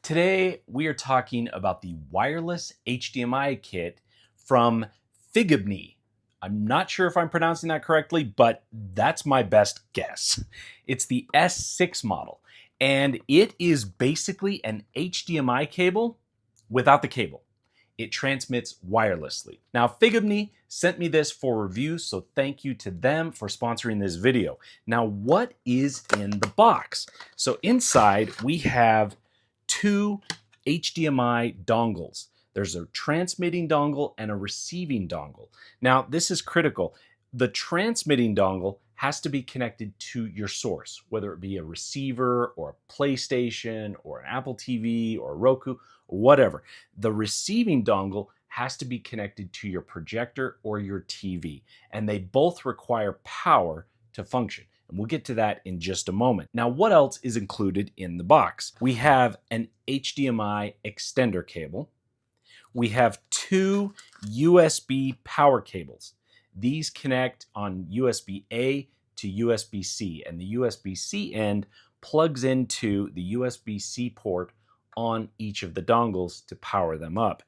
Today, we are talking about the wireless HDMI kit from FIGEBNY. I'm not sure if I'm pronouncing that correctly, but that's my best guess. It's the S6 model, and it is basically an HDMI cable without the cable. It transmits wirelessly. Now, FIGEBNY sent me this for review, so thank you to them for sponsoring this video. Now, what is in the box? So inside, we have two HDMI dongles. There's a transmitting dongle and a receiving dongle. Now, this is critical. The transmitting dongle has to be connected to your source, whether it be a receiver or a PlayStation or an Apple TV or Roku, whatever. The receiving dongle has to be connected to your projector or your TV, and they both require power to function. And we'll get to that in just a moment. Now, what else is included in the box? We have an HDMI extender cable. We have two USB power cables. These connect on USB-A to USB-C, and the USB-C end plugs into the USB-C port on each of the dongles to power them up.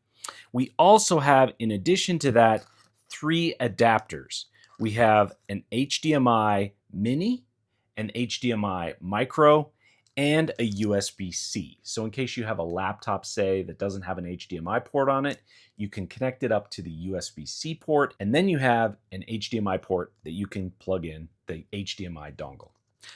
We also have, in addition to that, three adapters. We have an HDMI mini, an HDMI micro, and a USB-C. So in case you have a laptop, say, that doesn't have an HDMI port on it, you can connect it up to the USB-C port, and then you have an HDMI port that you can plug in the HDMI dongle.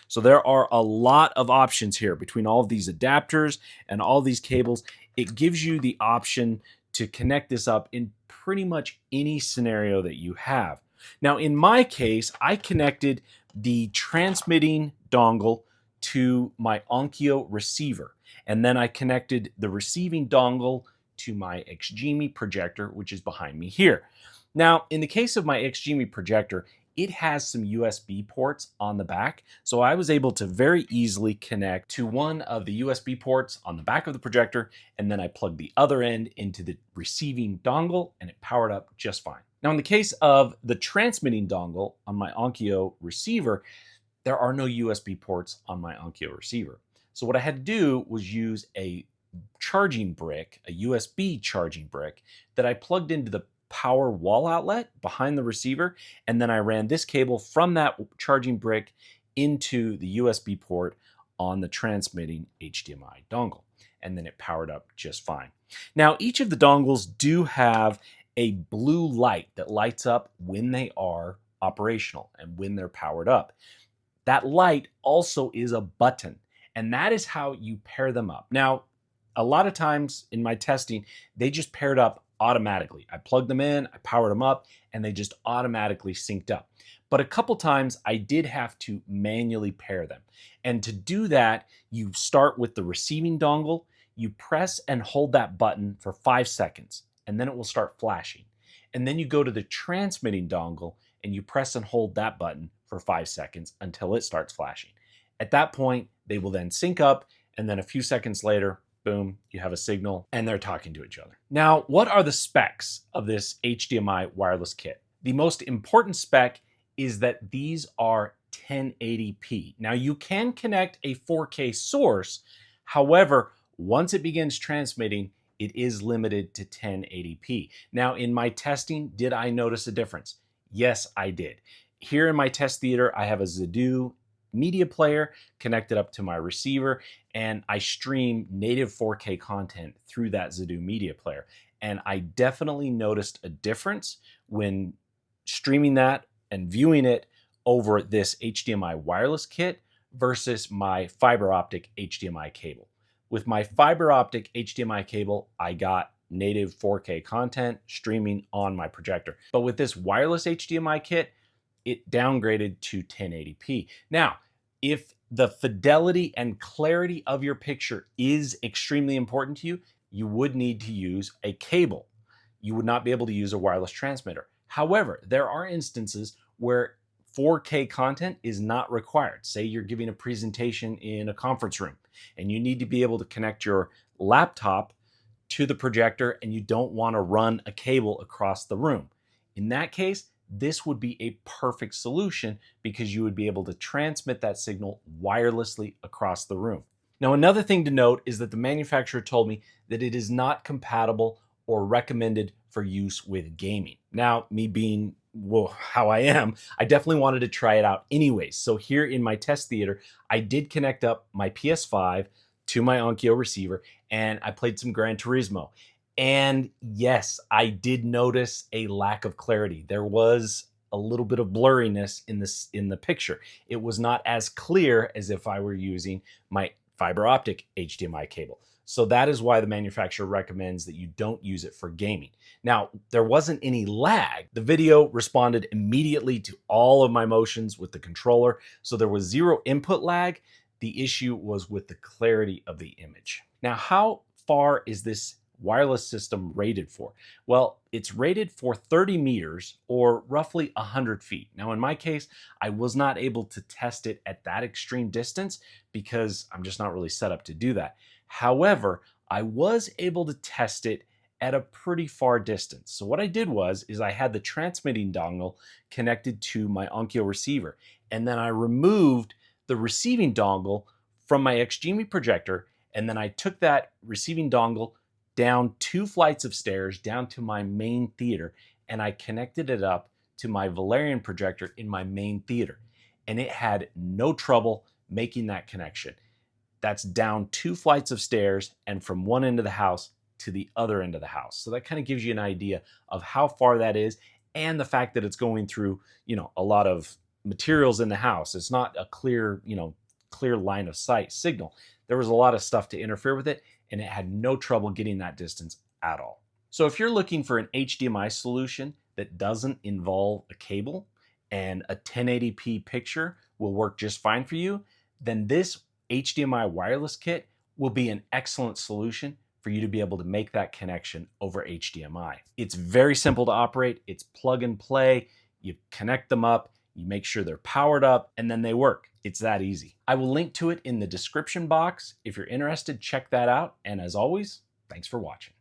So there are a lot of options here between all of these adapters and all these cables. It gives you the option to connect this up in pretty much any scenario that you have. Now, in my case, I connected the transmitting dongle to my Onkyo receiver, and then I connected the receiving dongle to my HDMI projector, which is behind me here. Now, in the case of my HDMI projector, it has some USB ports on the back, so I was able to very easily connect to one of the USB ports on the back of the projector, and then I plugged the other end into the receiving dongle, and it powered up just fine. Now, in the case of the transmitting dongle on my Onkyo receiver, there are no USB ports on my Onkyo receiver. So what I had to do was use a charging brick, a USB charging brick, that I plugged into the power wall outlet behind the receiver, and then I ran this cable from that charging brick into the USB port on the transmitting HDMI dongle, and then it powered up just fine. Now, each of the dongles do have a blue light that lights up when they are operational and when they're powered up. That light also is a button, and that is how you pair them up. Now, a lot of times in my testing, they just paired up automatically. I plugged them in, I powered them up, and they just automatically synced up. But a couple times I did have to manually pair them. And to do that, you start with the receiving dongle, you press and hold that button for 5 seconds, and then it will start flashing. And then you go to the transmitting dongle and you press and hold that button for 5 seconds until it starts flashing. At that point, they will then sync up, and then a few seconds later, boom, you have a signal and they're talking to each other. Now, what are the specs of this HDMI wireless kit? The most important spec is that these are 1080p. Now, you can connect a 4K source. However, once it begins transmitting, it is limited to 1080p. Now, in my testing, did I notice a difference? Yes, I did. Here in my test theater, I have a Zudu media player connected up to my receiver, and I stream native 4K content through that Zudu media player. And I definitely noticed a difference when streaming that and viewing it over this HDMI wireless kit versus my fiber optic HDMI cable. With my fiber optic HDMI cable, I got native 4K content streaming on my projector. But with this wireless HDMI kit, it downgraded to 1080p. Now, if the fidelity and clarity of your picture is extremely important to you, you would need to use a cable. You would not be able to use a wireless transmitter. However, there are instances where 4K content is not required. Say you're giving a presentation in a conference room and you need to be able to connect your laptop to the projector and you don't want to run a cable across the room. In that case, this would be a perfect solution because you would be able to transmit that signal wirelessly across the room. Now, another thing to note is that the manufacturer told me that it is not compatible or recommended for use with gaming. Now, me being how I am, I definitely wanted to try it out anyways. So here in my test theater, I did connect up my PS5 to my Onkyo receiver and I played some Gran Turismo. And yes, I did notice a lack of clarity. There was a little bit of blurriness in the picture. It was not as clear as if I were using my fiber optic HDMI cable. So that is why the manufacturer recommends that you don't use it for gaming. Now, there wasn't any lag. The video responded immediately to all of my motions with the controller, so there was zero input lag. The issue was with the clarity of the image. Now, how far is this wireless system rated for? Well, it's rated for 30 meters or roughly 100 feet. Now, in my case, I was not able to test it at that extreme distance because I'm just not really set up to do that. However, I was able to test it at a pretty far distance. So what I did is I had the transmitting dongle connected to my Onkyo receiver, and then I removed the receiving dongle from my HDMI projector, and then I took that receiving dongle down 2 flights of stairs down to my main theater, and I connected it up to my Valerian projector in my main theater, and it had no trouble making that connection. That's down 2 flights of stairs and from one end of the house to the other end of the house. So that kind of gives you an idea of how far that is and the fact that it's going through, a lot of materials in the house. It's not a clear, clear line of sight signal. There was a lot of stuff to interfere with it, and it had no trouble getting that distance at all. So if you're looking for an HDMI solution that doesn't involve a cable and a 1080p picture will work just fine for you, then this HDMI wireless kit will be an excellent solution for you to be able to make that connection over HDMI. It's very simple to operate. It's plug and play. You connect them up, you make sure they're powered up, and then they work. It's that easy. I will link to it in the description box. If you're interested, check that out. And as always, thanks for watching.